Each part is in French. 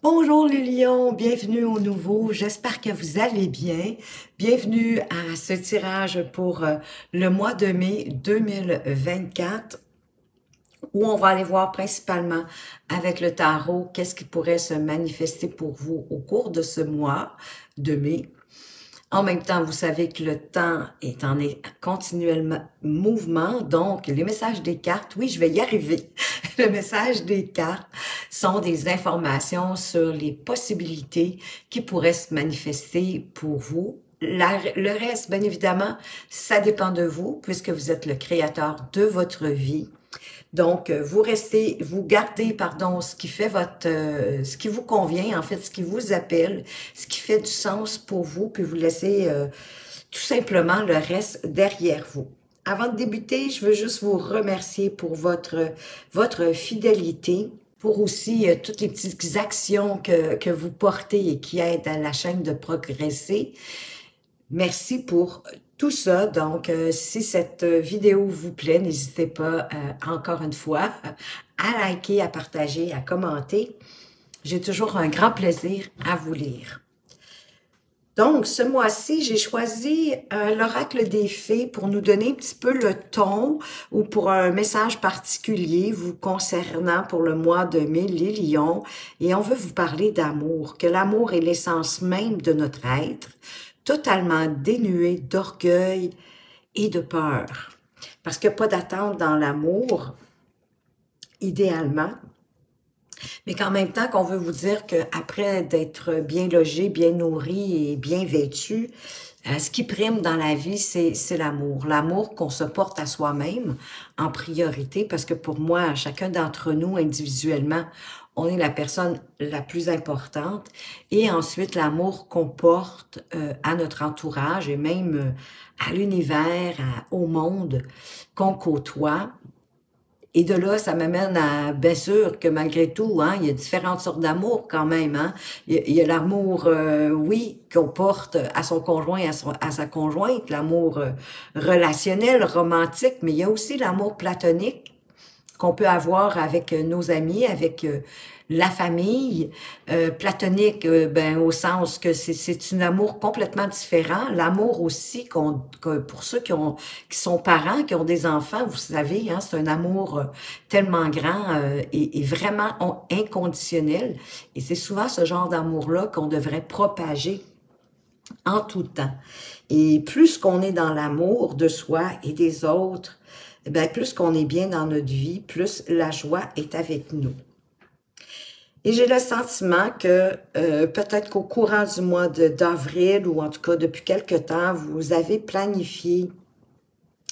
Bonjour les lions, bienvenue au nouveau, j'espère que vous allez bien. Bienvenue à ce tirage pour le mois de mai 2024 où on va aller voir principalement avec le tarot qu'est-ce qui pourrait se manifester pour vous au cours de ce mois de mai. En même temps, vous savez que le temps est en continuellement mouvement, donc les messages des cartes, oui, je vais y arriver. Le message des cartes sont des informations sur les possibilités qui pourraient se manifester pour vous. Le reste, bien évidemment, ça dépend de vous, puisque vous êtes le créateur de votre vie. Donc, vous gardez, pardon, ce qui fait ce qui vous convient, en fait, ce qui vous appelle, ce qui fait du sens pour vous, puis vous laissez tout simplement le reste derrière vous. Avant de débuter, je veux juste vous remercier pour votre fidélité, pour aussi toutes les petites actions que vous portez et qui aident à la chaîne de progresser. Merci pour tout ça. Donc, si cette vidéo vous plaît, n'hésitez pas, encore une fois, à liker, à partager, à commenter. J'ai toujours un grand plaisir à vous lire. Donc, ce mois-ci, j'ai choisi l'oracle des fées pour nous donner un petit peu le ton ou pour un message particulier vous concernant pour le mois de mai, les lions. Et on veut vous parler d'amour, que l'amour est l'essence même de notre être, totalement dénué d'orgueil et de peur. Parce qu'il n'y a pas d'attente dans l'amour, idéalement. Mais qu'en même temps qu'on veut vous dire qu'après d'être bien logé, bien nourri et bien vêtu, ce qui prime dans la vie, c'est l'amour. L'amour qu'on se porte à soi-même en priorité, parce que pour moi, chacun d'entre nous, individuellement, on est la personne la plus importante. Et ensuite, l'amour qu'on porte à notre entourage et même à l'univers, au monde qu'on côtoie. Et de là, ça m'amène à, bien sûr, que malgré tout, hein, il y a différentes sortes d'amour quand même. Hein. Il y a l'amour, oui, qu'on porte à son conjoint, à sa conjointe, l'amour relationnel, romantique, mais il y a aussi l'amour platonique qu'on peut avoir avec nos amis, avec la famille, platonique, ben au sens que c'est un amour complètement différent. L'amour aussi pour ceux qui sont parents, qui ont des enfants, vous savez, hein, c'est un amour tellement grand et vraiment inconditionnel. Et c'est souvent ce genre d'amour-là qu'on devrait propager en tout temps. Et plus qu'on est dans l'amour de soi et des autres, ben plus qu'on est bien dans notre vie, plus la joie est avec nous. Et j'ai le sentiment que peut-être qu'au courant du mois d'avril, ou en tout cas depuis quelque temps, vous avez planifié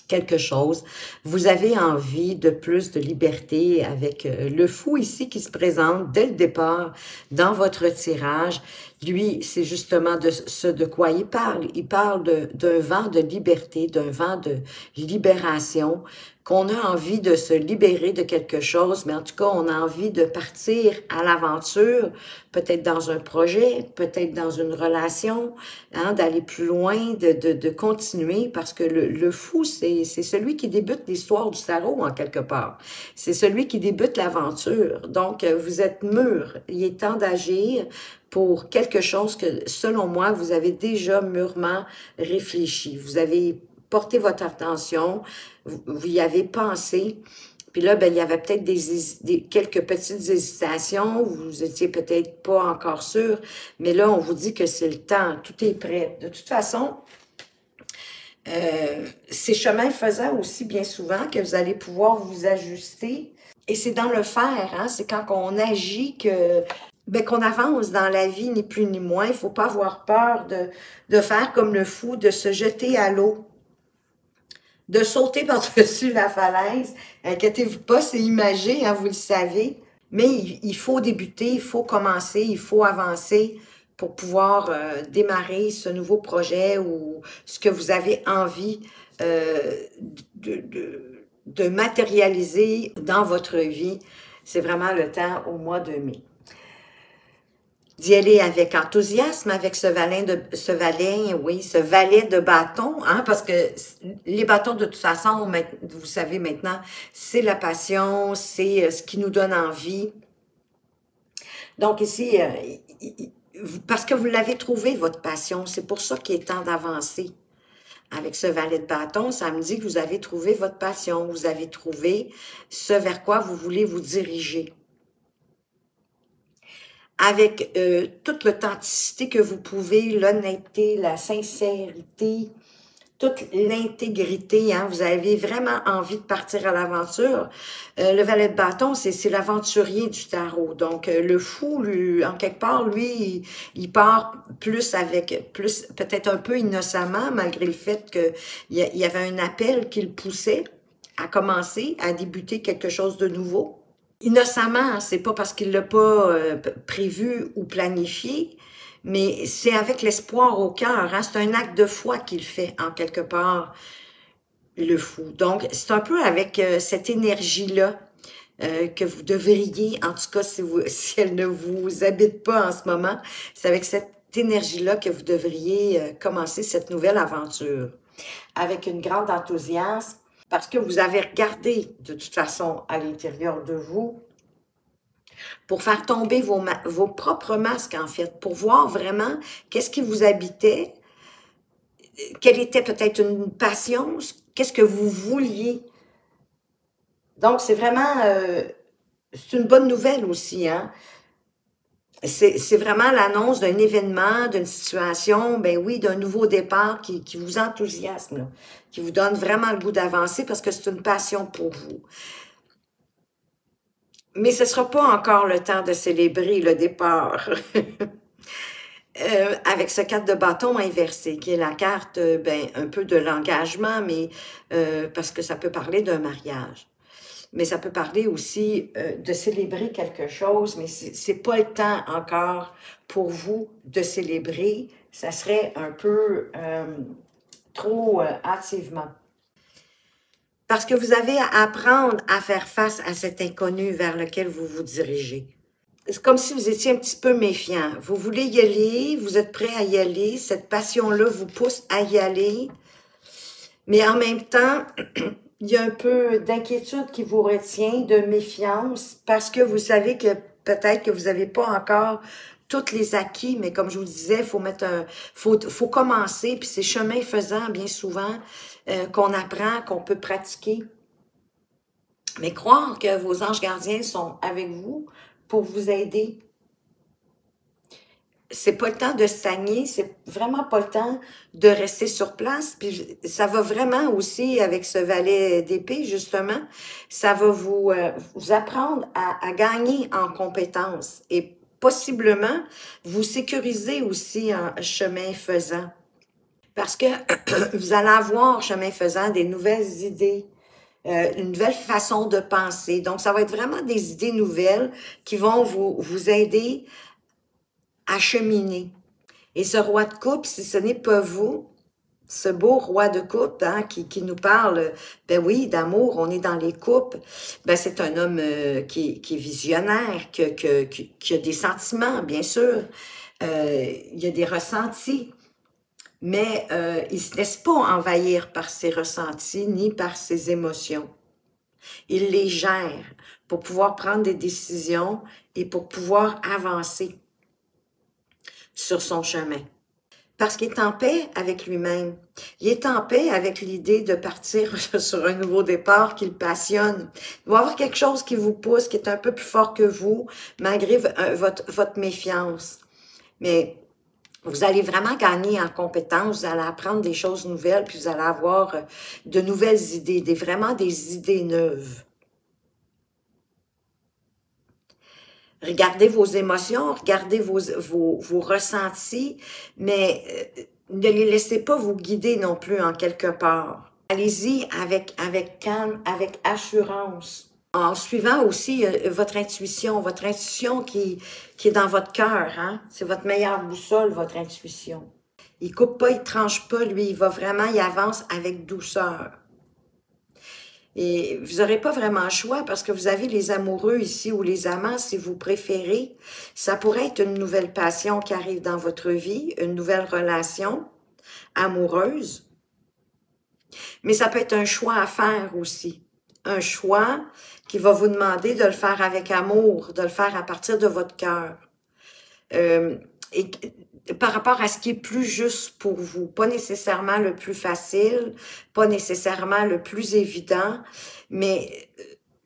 quelque chose. Vous avez envie de plus de liberté avec le fou ici qui se présente dès le départ dans votre tirage. Lui, c'est justement de ce de quoi il parle. Il parle d'un vent de liberté, d'un vent de libération, qu'on a envie de se libérer de quelque chose, mais en tout cas, on a envie de partir à l'aventure, peut-être dans un projet, peut-être dans une relation, hein, d'aller plus loin, de continuer, parce que le fou, c'est celui qui débute l'histoire du tarot, en quelque part. C'est celui qui débute l'aventure. Donc, vous êtes mûr. Il est temps d'agir pour quelque chose que, selon moi, vous avez déjà mûrement réfléchi. Vous avez porté votre attention, vous y avez pensé, puis là, ben, il y avait peut-être quelques petites hésitations, vous étiez peut-être pas encore sûr, mais là, on vous dit que c'est le temps, tout est prêt. De toute façon, c'est chemin faisant aussi bien souvent que vous allez pouvoir vous ajuster. Et c'est dans le faire, hein, c'est quand on agit que ben, qu'on avance dans la vie, ni plus ni moins. Il faut pas avoir peur de faire comme le fou, de se jeter à l'eau, de sauter par-dessus la falaise. Inquiétez-vous pas, c'est imagé, hein, vous le savez. Mais il faut débuter, il faut commencer, il faut avancer pour pouvoir démarrer ce nouveau projet ou ce que vous avez envie de matérialiser dans votre vie. C'est vraiment le temps au mois de mai. D'y aller avec enthousiasme, avec ce valet de bâton, hein, parce que les bâtons, de toute façon, vous savez maintenant, c'est la passion, c'est ce qui nous donne envie. Donc ici, parce que vous l'avez trouvé, votre passion, c'est pour ça qu'il est temps d'avancer. Avec ce valet de bâton, ça me dit que vous avez trouvé votre passion, vous avez trouvé ce vers quoi vous voulez vous diriger. Avec toute l'authenticité que vous pouvez, l'honnêteté, la sincérité, toute l'intégrité, hein, vous avez vraiment envie de partir à l'aventure. Le valet de bâton, c'est l'aventurier du tarot. Donc, le fou, lui, en quelque part, lui, il part plus peut-être un peu innocemment, malgré le fait qu'il y avait un appel qui le poussait à commencer, à débuter quelque chose de nouveau. Innocemment, c'est pas parce qu'il l'a pas prévu ou planifié, mais c'est avec l'espoir au cœur. Hein? C'est un acte de foi qu'il fait, en quelque part, le fou. Donc, c'est un peu avec cette énergie-là que vous devriez, en tout cas, si elle ne vous habite pas en ce moment, c'est avec cette énergie-là que vous devriez commencer cette nouvelle aventure. Avec une grande enthousiasme, parce que vous avez regardé, de toute façon, à l'intérieur de vous, pour faire tomber vos propres masques, en fait, pour voir vraiment qu'est-ce qui vous habitait, quelle était peut-être une passion, qu'est-ce que vous vouliez. Donc, c'est vraiment, c'est une bonne nouvelle aussi, hein. C'est vraiment l'annonce d'un événement, d'une situation, ben oui, d'un nouveau départ qui vous enthousiasme, là, qui vous donne vraiment le goût d'avancer parce que c'est une passion pour vous. Mais ce ne sera pas encore le temps de célébrer le départ. Avec ce 4 de bâton inversé, qui est la carte, ben, un peu de l'engagement, mais parce que ça peut parler d'un mariage. Mais ça peut parler aussi de célébrer quelque chose, mais c'est pas le temps encore pour vous de célébrer. Ça serait un peu trop hâtivement. Parce que vous avez à apprendre à faire face à cet inconnu vers lequel vous vous dirigez. C'est comme si vous étiez un petit peu méfiant. Vous voulez y aller, vous êtes prêt à y aller, cette passion-là vous pousse à y aller, mais en même temps, il y a un peu d'inquiétude qui vous retient, de méfiance, parce que vous savez que peut-être que vous n'avez pas encore tous les acquis, mais comme je vous disais, faut commencer, puis c'est chemin faisant bien souvent qu'on apprend, qu'on peut pratiquer. Mais croire que vos anges gardiens sont avec vous pour vous aider. C'est pas le temps de stagner, c'est vraiment pas le temps de rester sur place. Puis ça va vraiment aussi avec ce valet d'épée, justement, ça va vous apprendre à gagner en compétences et possiblement vous sécuriser aussi en chemin faisant. Parce que vous allez avoir, chemin faisant, des nouvelles idées, une nouvelle façon de penser. Donc, ça va être vraiment des idées nouvelles qui vont vous aider à cheminer. Et ce roi de coupe, si ce n'est pas vous, ce beau roi de coupe hein, qui nous parle, ben oui, d'amour, on est dans les coupes, ben c'est un homme qui est visionnaire, qui a des sentiments, bien sûr, il y a des ressentis, mais il ne se laisse pas envahir par ses ressentis ni par ses émotions. Il les gère pour pouvoir prendre des décisions et pour pouvoir avancer sur son chemin. Parce qu'il est en paix avec lui-même. Il est en paix avec l'idée de partir sur un nouveau départ qui le passionne. Il va y avoir quelque chose qui vous pousse, qui est un peu plus fort que vous, malgré votre méfiance. Mais vous allez vraiment gagner en compétences, vous allez apprendre des choses nouvelles, puis vous allez avoir de nouvelles idées, vraiment des idées neuves. Regardez vos émotions, regardez vos ressentis, mais ne les laissez pas vous guider non plus en quelque part. Allez-y avec calme, avec assurance. En suivant aussi votre intuition qui est dans votre cœur. Hein? C'est votre meilleure boussole, votre intuition. Il coupe pas, il tranche pas, lui, il avance avec douceur. Et vous n'aurez pas vraiment le choix parce que vous avez les amoureux ici ou les amants, si vous préférez. Ça pourrait être une nouvelle passion qui arrive dans votre vie, une nouvelle relation amoureuse. Mais ça peut être un choix à faire aussi. Un choix qui va vous demander de le faire avec amour, de le faire à partir de votre cœur. et par rapport à ce qui est plus juste pour vous, pas nécessairement le plus facile, pas nécessairement le plus évident, mais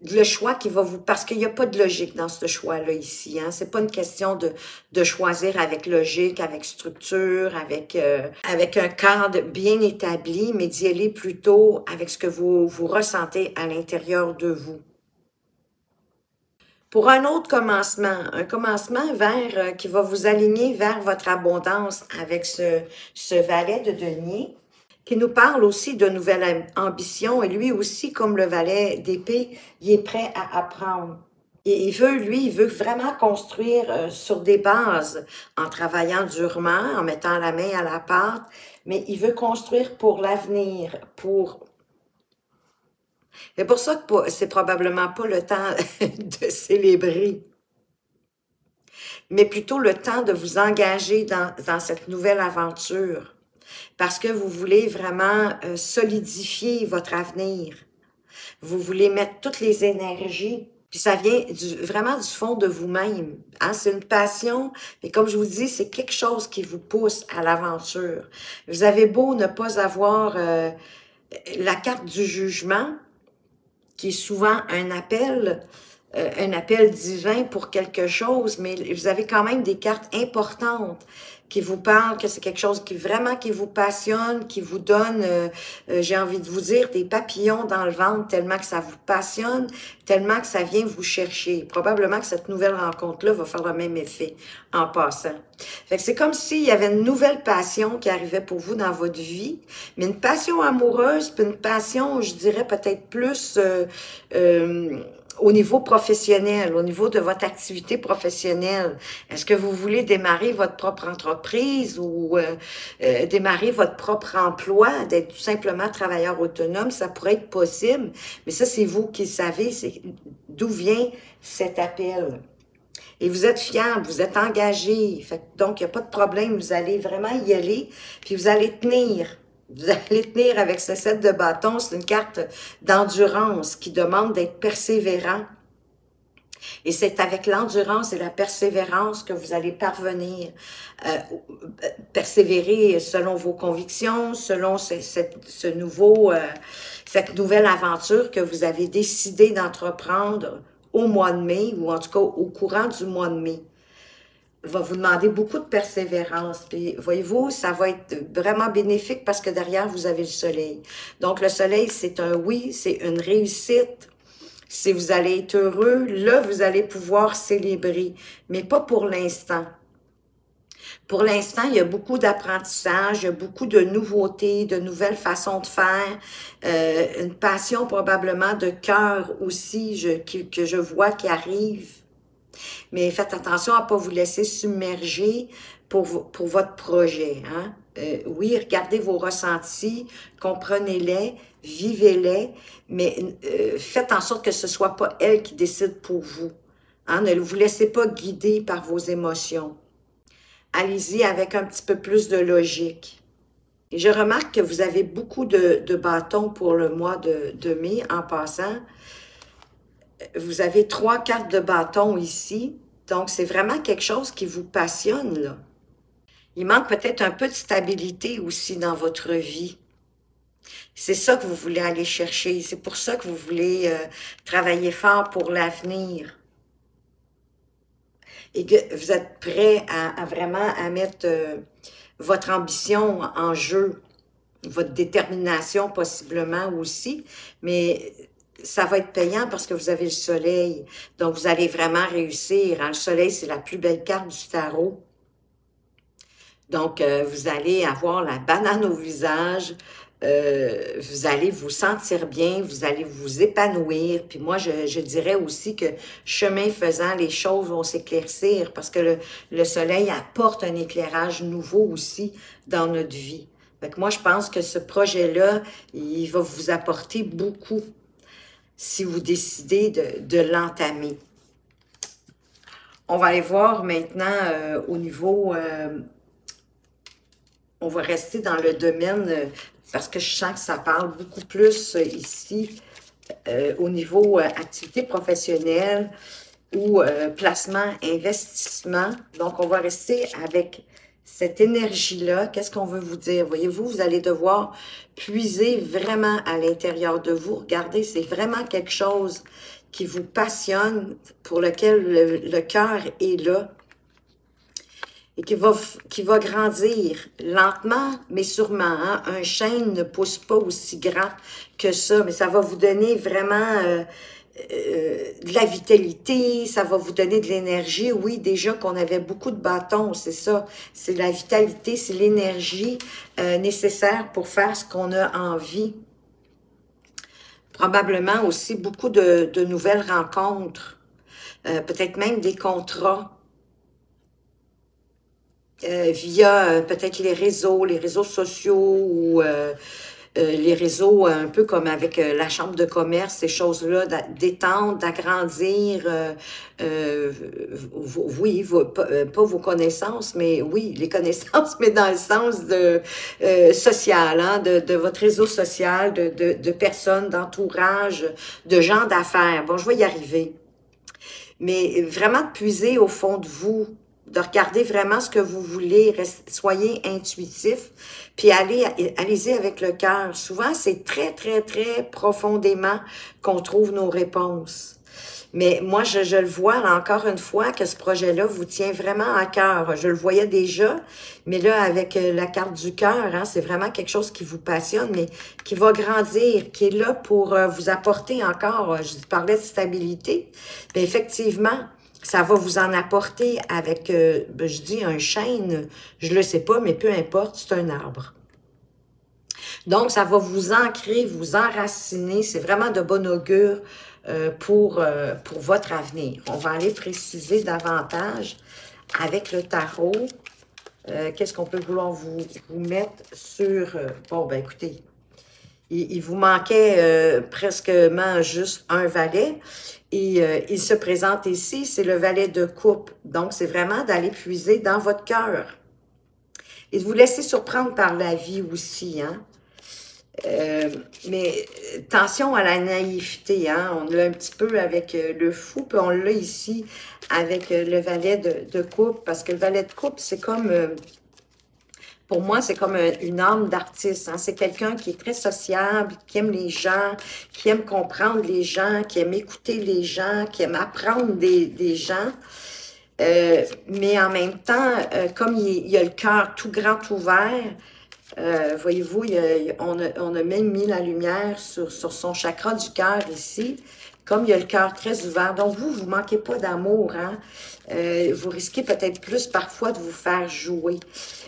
le choix qui va vous... Parce qu'il n'y a pas de logique dans ce choix-là ici. Hein? C'est pas une question de choisir avec logique, avec structure, avec un cadre bien établi, mais d'y aller plutôt avec ce que vous ressentez à l'intérieur de vous. Pour un autre commencement, un commencement vers qui va vous aligner vers votre abondance avec ce valet de denier, qui nous parle aussi de nouvelles ambitions, et lui aussi, comme le valet d'épée, il est prêt à apprendre. Et il veut vraiment construire sur des bases, en travaillant durement, en mettant la main à la pâte, mais il veut construire pour l'avenir, C'est pour ça que c'est probablement pas le temps de célébrer, mais plutôt le temps de vous engager dans cette nouvelle aventure, parce que vous voulez vraiment solidifier votre avenir. Vous voulez mettre toutes les énergies, puis ça vient vraiment du fond de vous-même. Hein? C'est une passion, et comme je vous dis, c'est quelque chose qui vous pousse à l'aventure. Vous avez beau ne pas avoir la carte du jugement, qui est souvent un appel divin pour quelque chose, mais vous avez quand même des cartes importantes qui vous parlent que c'est quelque chose qui vraiment qui vous passionne, qui vous donne, j'ai envie de vous dire, des papillons dans le ventre, tellement que ça vous passionne, tellement que ça vient vous chercher. Probablement que cette nouvelle rencontre-là va faire le même effet en passant. Fait que c'est comme s'il y avait une nouvelle passion qui arrivait pour vous dans votre vie, mais une passion amoureuse, puis une passion, je dirais peut-être plus au niveau professionnel, au niveau de votre activité professionnelle. Est-ce que vous voulez démarrer votre propre entreprise ou démarrer votre propre emploi, d'être tout simplement travailleur autonome? Ça pourrait être possible, mais ça, c'est vous qui savez d'où vient cet appel. Et vous êtes fiable, vous êtes engagé, donc il n'y a pas de problème, vous allez vraiment y aller, puis vous allez tenir. Vous allez tenir avec ce 7 de bâton, c'est une carte d'endurance qui demande d'être persévérant. Et c'est avec l'endurance et la persévérance que vous allez parvenir, persévérer selon vos convictions, selon cette nouvelle aventure que vous avez décidé d'entreprendre au mois de mai, ou en tout cas au courant du mois de mai. Va vous demander beaucoup de persévérance. Puis, voyez-vous, ça va être vraiment bénéfique parce que derrière, vous avez le soleil. Donc, le soleil, c'est un oui, c'est une réussite. Si vous allez être heureux, là, vous allez pouvoir célébrer, mais pas pour l'instant. Pour l'instant, il y a beaucoup d'apprentissage, il y a beaucoup de nouveautés, de nouvelles façons de faire, une passion probablement de cœur aussi que je vois qui arrive. Mais faites attention à ne pas vous laisser submerger pour votre projet. Hein? Oui, regardez vos ressentis, comprenez-les, vivez-les, mais faites en sorte que ce ne soit pas elle qui décide pour vous. Hein? Ne vous laissez pas guider par vos émotions. Allez-y avec un petit peu plus de logique. Et je remarque que vous avez beaucoup de bâtons pour le mois de mai en passant. Vous avez 3 cartes de bâton ici. Donc, c'est vraiment quelque chose qui vous passionne, là. Il manque peut-être un peu de stabilité aussi dans votre vie. C'est ça que vous voulez aller chercher. C'est pour ça que vous voulez travailler fort pour l'avenir. Et que vous êtes prêt à vraiment à mettre votre ambition en jeu, votre détermination possiblement aussi, mais ça va être payant parce que vous avez le soleil. Donc, vous allez vraiment réussir. Hein? Le soleil, c'est la plus belle carte du tarot. Donc, vous allez avoir la banane au visage. Vous allez vous sentir bien. Vous allez vous épanouir. Puis moi, je dirais aussi que chemin faisant, les choses vont s'éclaircir parce que le soleil apporte un éclairage nouveau aussi dans notre vie. Fait que moi, je pense que ce projet-là, il va vous apporter beaucoup si vous décidez de l'entamer. On va aller voir maintenant au niveau... on va rester dans le domaine, parce que je sens que ça parle beaucoup plus ici, au niveau activité professionnelle ou placement, investissement. Donc, on va rester avec cette énergie-là. Qu'est-ce qu'on veut vous dire? Voyez-vous, vous allez devoir puiser vraiment à l'intérieur de vous. Regardez, c'est vraiment quelque chose qui vous passionne, pour lequel le cœur est là et qui va grandir lentement, mais sûrement. Hein? Un chêne ne pousse pas aussi grand que ça, mais ça va vous donner vraiment de la vitalité, ça va vous donner de l'énergie. Oui, déjà qu'on avait beaucoup de bâtons, c'est ça. C'est la vitalité, c'est l'énergie nécessaire pour faire ce qu'on a envie. Probablement aussi beaucoup de nouvelles rencontres, peut-être même des contrats. Via peut-être les réseaux sociaux ou les réseaux un peu comme avec la chambre de commerce, ces choses-là, d'étendre, d'agrandir, oui, pas vos connaissances, mais oui, les connaissances, mais dans le sens de social, hein, de votre réseau social, de personnes, d'entourage, de gens d'affaires. Bon, je vais y arriver. Mais vraiment de puiser au fond de vous, de regarder vraiment ce que vous voulez, soyez intuitif, puis allez-y avec le cœur. Souvent, c'est très, très, très profondément qu'on trouve nos réponses. Mais moi, je le vois, là, encore une fois, que ce projet-là vous tient vraiment à cœur. Je le voyais déjà, mais là, avec la carte du cœur, hein, c'est vraiment quelque chose qui vous passionne, mais qui va grandir, qui est là pour vous apporter encore, je parlais de stabilité, bien, effectivement, ça va vous en apporter avec, je dis un chêne, je le sais pas, mais peu importe, c'est un arbre. Donc, ça va vous ancrer, vous enraciner. C'est vraiment de bon augure pour votre avenir. On va aller préciser davantage avec le tarot. Qu'est-ce qu'on peut vouloir vous mettre sur... bon, ben écoutez, il vous manquait presque juste un valet. Et il se présente ici, c'est le valet de coupe. Donc, c'est vraiment d'aller puiser dans votre cœur. Et de vous laisser surprendre par la vie aussi, hein. Mais attention à la naïveté, hein? On l'a un petit peu avec le fou, puis on l'a ici avec le valet de coupe, parce que le valet de coupe, c'est comme, pour moi, c'est comme une âme d'artiste, hein? C'est quelqu'un qui est très sociable, qui aime les gens, qui aime comprendre les gens, qui aime écouter les gens, qui aime apprendre des gens. Mais en même temps, comme il a le cœur tout grand ouvert, voyez-vous, on a même mis la lumière sur son chakra du cœur ici, comme il y a le cœur très ouvert. Donc, vous ne manquez pas d'amour, hein? Vous risquez peut-être plus parfois de vous faire jouer.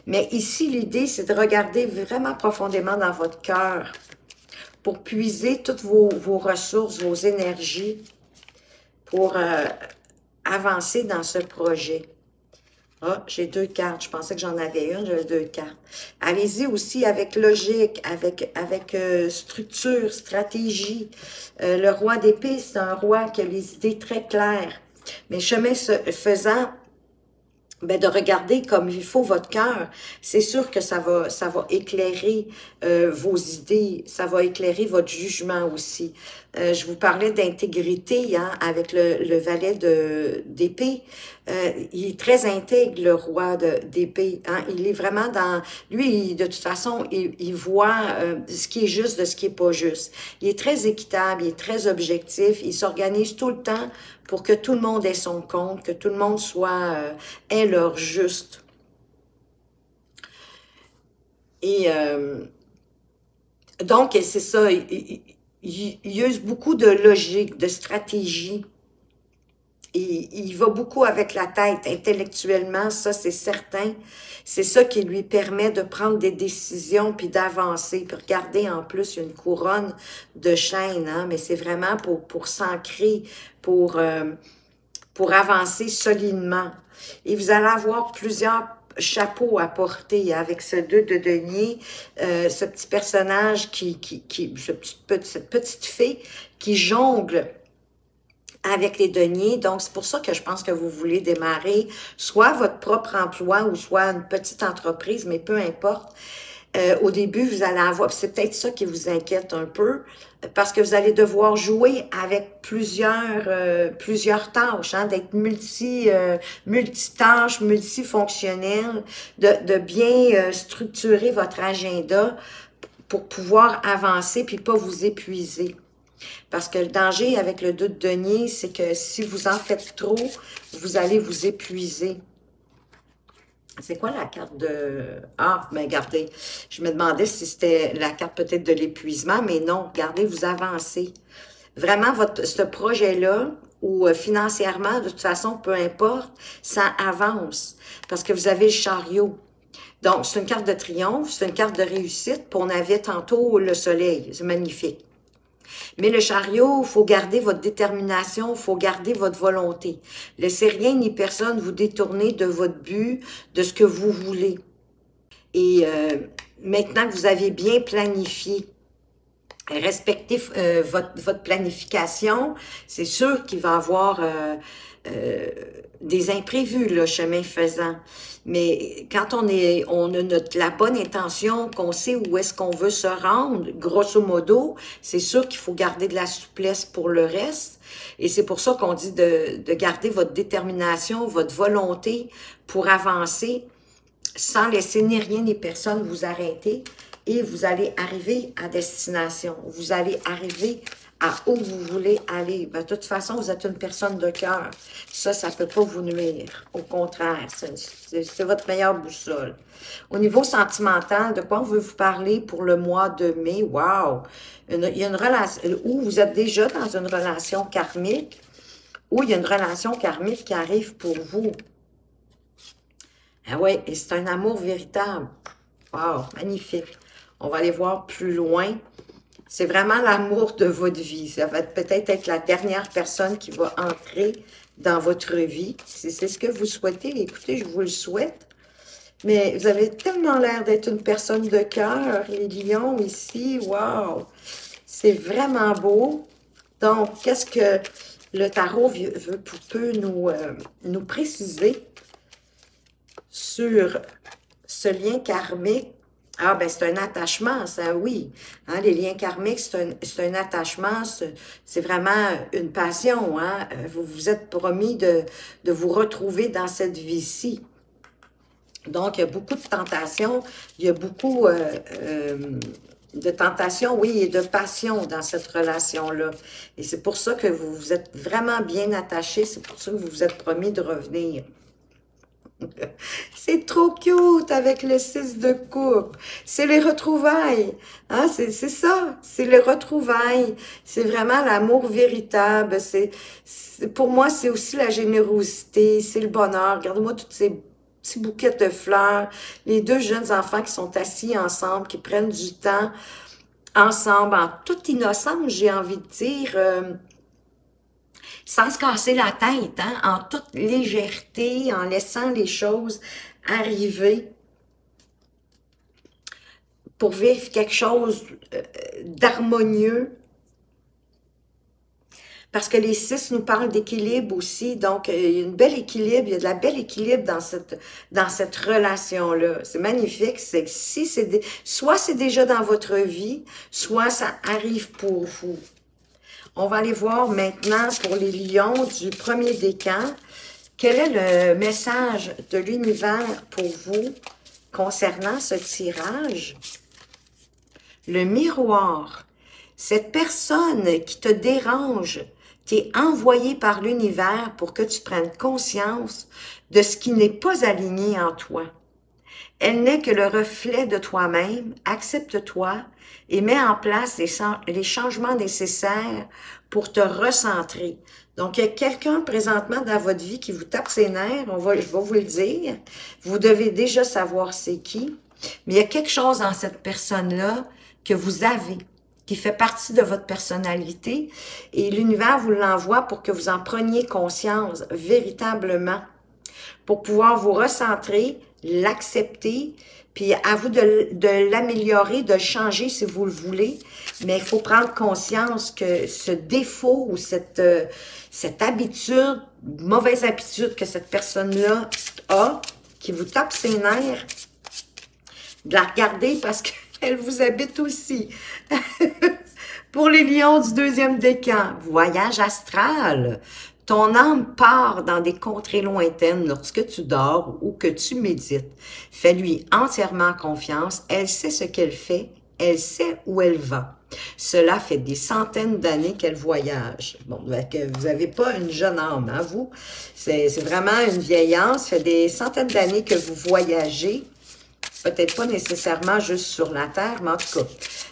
Mais ici, l'idée, c'est de regarder vraiment profondément dans votre cœur pour puiser toutes vos ressources, vos énergies pour avancer dans ce projet. Ah, j'ai deux cartes. Je pensais que j'en avais une, j'avais deux cartes. Allez-y aussi avec logique, avec structure, stratégie. Le roi d'épée, c'est un roi qui a les idées très claires. Mais chemin faisant, ben, de regarder comme il faut votre cœur, c'est sûr que ça va éclairer vos idées, ça va éclairer votre jugement aussi. Je vous parlais d'intégrité, hein, avec le valet d'épée. Il est très intègre, le roi d'épée. Hein. Il est vraiment dans... Lui, de toute façon, il voit ce qui est juste de ce qui est pas juste. Il est très équitable, il est très objectif, il s'organise tout le temps pour que tout le monde ait son compte, que tout le monde ait leur juste. Et donc, c'est ça, il use beaucoup de logique, de stratégie. Et il va beaucoup avec la tête, intellectuellement, ça c'est certain. C'est ça qui lui permet de prendre des décisions puis d'avancer. Puis regardez, en plus, il y a une couronne de chêne, hein, mais c'est vraiment pour s'ancrer, pour avancer solidement. Et vous allez avoir plusieurs chapeaux à porter avec ce 2 de denier, ce petit personnage cette petite fée qui jongle avec les deniers. Donc, c'est pour ça que je pense que vous voulez démarrer soit votre propre emploi ou soit une petite entreprise, mais peu importe. Au début, vous allez avoir, c'est peut-être ça qui vous inquiète un peu, parce que vous allez devoir jouer avec plusieurs tâches, hein, d'être multitâches, multifonctionnel, de bien structurer votre agenda pour pouvoir avancer puis pas vous épuiser. Parce que le danger avec le 2 de denier, c'est que si vous en faites trop, vous allez vous épuiser. C'est quoi la carte de... Ah, mais regardez, je me demandais si c'était la carte peut-être de l'épuisement, mais non, regardez, vous avancez. Vraiment, ce projet-là, ou financièrement, de toute façon, peu importe, ça avance. Parce que vous avez le chariot. Donc, c'est une carte de triomphe, c'est une carte de réussite, puis on avait tantôt le soleil. C'est magnifique. Mais le chariot, il faut garder votre détermination, il faut garder votre volonté. Laissez rien ni personne vous détourner de votre but, de ce que vous voulez. Et maintenant que vous avez bien planifié, respectez votre planification, c'est sûr qu'il va y avoir des imprévus, là, chemin faisant. Mais quand on a la bonne intention, qu'on sait où est-ce qu'on veut se rendre, grosso modo, c'est sûr qu'il faut garder de la souplesse pour le reste. Et c'est pour ça qu'on dit de garder votre détermination, votre volonté pour avancer sans laisser ni rien ni personne vous arrêter. Et vous allez arriver à destination. Vous allez arriver à où vous voulez aller. Ben, de toute façon, vous êtes une personne de cœur. Ça ne peut pas vous nuire. Au contraire, c'est votre meilleure boussole. Au niveau sentimental, de quoi on veut vous parler pour le mois de mai? Wow! Il y a une relation où vous êtes déjà dans une relation karmique, ou il y a une relation karmique qui arrive pour vous. Ah oui, et c'est un amour véritable. Wow, magnifique. On va aller voir plus loin. C'est vraiment l'amour de votre vie. Ça va peut-être être la dernière personne qui va entrer dans votre vie. Si c'est ce que vous souhaitez, écoutez, je vous le souhaite. Mais vous avez tellement l'air d'être une personne de cœur, les lions ici. Wow! C'est vraiment beau. Donc, qu'est-ce que le tarot peut nous préciser sur ce lien karmique? Ah, ben c'est un attachement, ça, oui. Hein, les liens karmiques, c'est un attachement, c'est vraiment une passion. Hein? Vous vous êtes promis de vous retrouver dans cette vie-ci. Donc, il y a beaucoup de tentations, il y a beaucoup de tentations, oui, et de passion dans cette relation-là. Et c'est pour ça que vous vous êtes vraiment bien attachés, c'est pour ça que vous vous êtes promis de revenir. C'est trop cute avec le 6 de coupe. C'est les retrouvailles. Hein? C'est ça. C'est les retrouvailles. C'est vraiment l'amour véritable. Pour moi, c'est aussi la générosité. C'est le bonheur. Regardez-moi tous ces petits bouquets de fleurs. Les deux jeunes enfants qui sont assis ensemble, qui prennent du temps ensemble, en toute innocence, j'ai envie de dire. Sans se casser la tête, hein, en toute légèreté, en laissant les choses arriver pour vivre quelque chose d'harmonieux. Parce que les 6 nous parlent d'équilibre aussi, donc il y a une belle équilibre, il y a de la belle équilibre dans cette relation-là. C'est magnifique, c'est que si soit c'est déjà dans votre vie, soit ça arrive pour vous. On va aller voir maintenant pour les lions du premier décan. Quel est le message de l'univers pour vous concernant ce tirage? Le miroir. Cette personne qui te dérange t'est envoyée par l'univers pour que tu prennes conscience de ce qui n'est pas aligné en toi. Elle n'est que le reflet de toi-même. Accepte-toi et mets en place les changements nécessaires pour te recentrer. Donc, il y a quelqu'un présentement dans votre vie qui vous tape ses nerfs, je vais vous le dire. Vous devez déjà savoir c'est qui, mais il y a quelque chose dans cette personne-là que vous avez, qui fait partie de votre personnalité, et l'univers vous l'envoie pour que vous en preniez conscience véritablement, pour pouvoir vous recentrer, l'accepter, puis à vous de l'améliorer, de le changer si vous le voulez, mais il faut prendre conscience que ce défaut ou cette habitude, mauvaise habitude que cette personne-là a, qui vous tape ses nerfs, de la regarder parce qu'elle vous habite aussi. Pour les lions du deuxième décan, voyage astral. Ton âme part dans des contrées lointaines lorsque tu dors ou que tu médites. Fais-lui entièrement confiance. Elle sait ce qu'elle fait. Elle sait où elle va. Cela fait des centaines d'années qu'elle voyage. Bon, vous n'avez pas une jeune âme, hein, vous. C'est vraiment une vieille âme. Ça fait des centaines d'années que vous voyagez. Peut-être pas nécessairement juste sur la terre, mais en tout cas,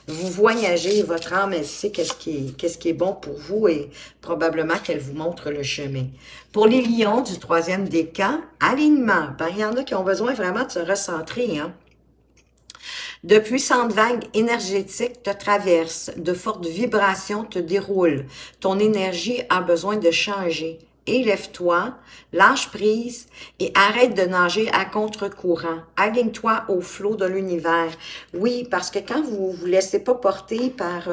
vous voyagez, votre âme, elle sait qu'est-ce qui est bon pour vous et probablement qu'elle vous montre le chemin. Pour les lions du troisième décan, alignement. Ben, il y en a qui ont besoin vraiment de se recentrer, hein. De puissantes vagues énergétiques te traversent, de fortes vibrations te déroulent. Ton énergie a besoin de changer. Élève-toi, lâche prise et arrête de nager à contre-courant. Aligne-toi au flot de l'univers. Oui, parce que quand vous vous laissez pas porter par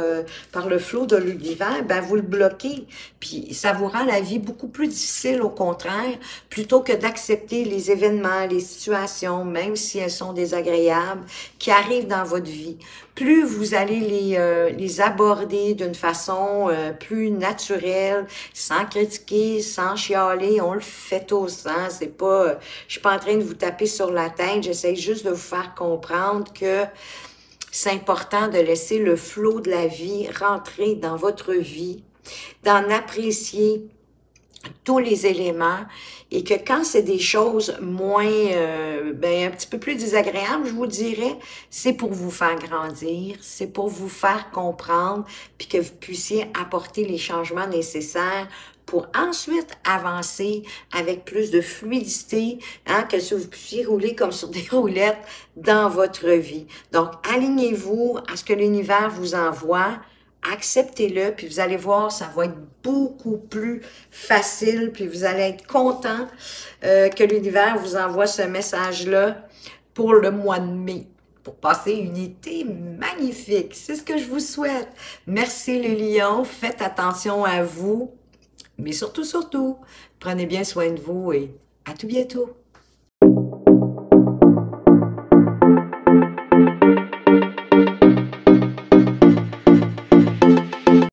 le flot de l'univers, ben vous le bloquez. Puis ça vous rend la vie beaucoup plus difficile au contraire, plutôt que d'accepter les événements, les situations, même si elles sont désagréables, qui arrivent dans votre vie. Plus vous allez les aborder d'une façon plus naturelle, sans critiquer, sans chialer, on le fait tous, hein? C'est pas, je suis pas en train de vous taper sur la tête, j'essaie juste de vous faire comprendre que c'est important de laisser le flot de la vie rentrer dans votre vie, d'en apprécier tous les éléments et que quand c'est des choses moins, un petit peu plus désagréables, je vous dirais, c'est pour vous faire grandir, c'est pour vous faire comprendre puis que vous puissiez apporter les changements nécessaires pour ensuite avancer avec plus de fluidité, hein, que si vous puissiez rouler comme sur des roulettes dans votre vie. Donc, alignez-vous à ce que l'univers vous envoie, acceptez-le, puis vous allez voir, ça va être beaucoup plus facile, puis vous allez être content que l'univers vous envoie ce message-là pour le mois de mai, pour passer une été magnifique. C'est ce que je vous souhaite. Merci les lions, faites attention à vous, mais surtout, prenez bien soin de vous et à tout bientôt.